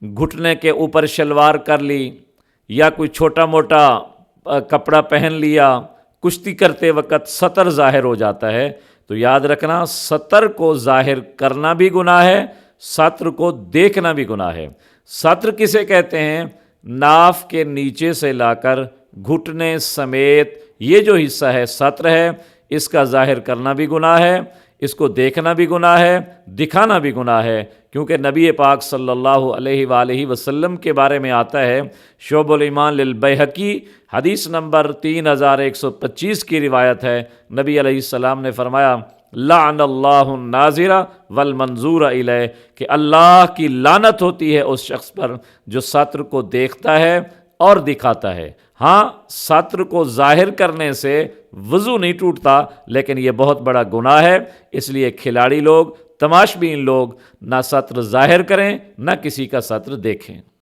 घुटने के ऊपर शलवार कर ली या कोई छोटा मोटा कपड़ा पहन लिया, कुश्ती करते वक्त सतर ज़ाहिर हो जाता है, तो याद रखना सतर को ज़ाहिर करना भी गुनाह है, सत्र को देखना भी गुनाह है। सत्र किसे कहते हैं? नाफ के नीचे से लाकर घुटने समेत ये जो हिस्सा है सत्र है, इसका ज़ाहिर करना भी गुनाह है, इसको देखना भी गुनाह है, दिखाना भी गुनाह है, क्योंकि नबी पाक सल्लल्लाहु अलैहि वसल्लम के बारे में आता है, शोबुल ईमान लिल बैहकी हदीस नंबर 3125 की रिवायत है, नबी अलैहिस्सलाम ने फरमाया लाअनल्लाहु नाज़िरा वल मंजूरा इलैह, कि अल्लाह की लानत होती है उस शख्स पर जो सत्र को देखता है और दिखाता है। हाँ, सत्र को ज़ाहिर करने से वज़ू नहीं टूटता, लेकिन ये बहुत बड़ा गुनाह है, इसलिए खिलाड़ी लोग, तमाशबीन लोग ना सत्र ज़ाहिर करें ना किसी का सत्र देखें।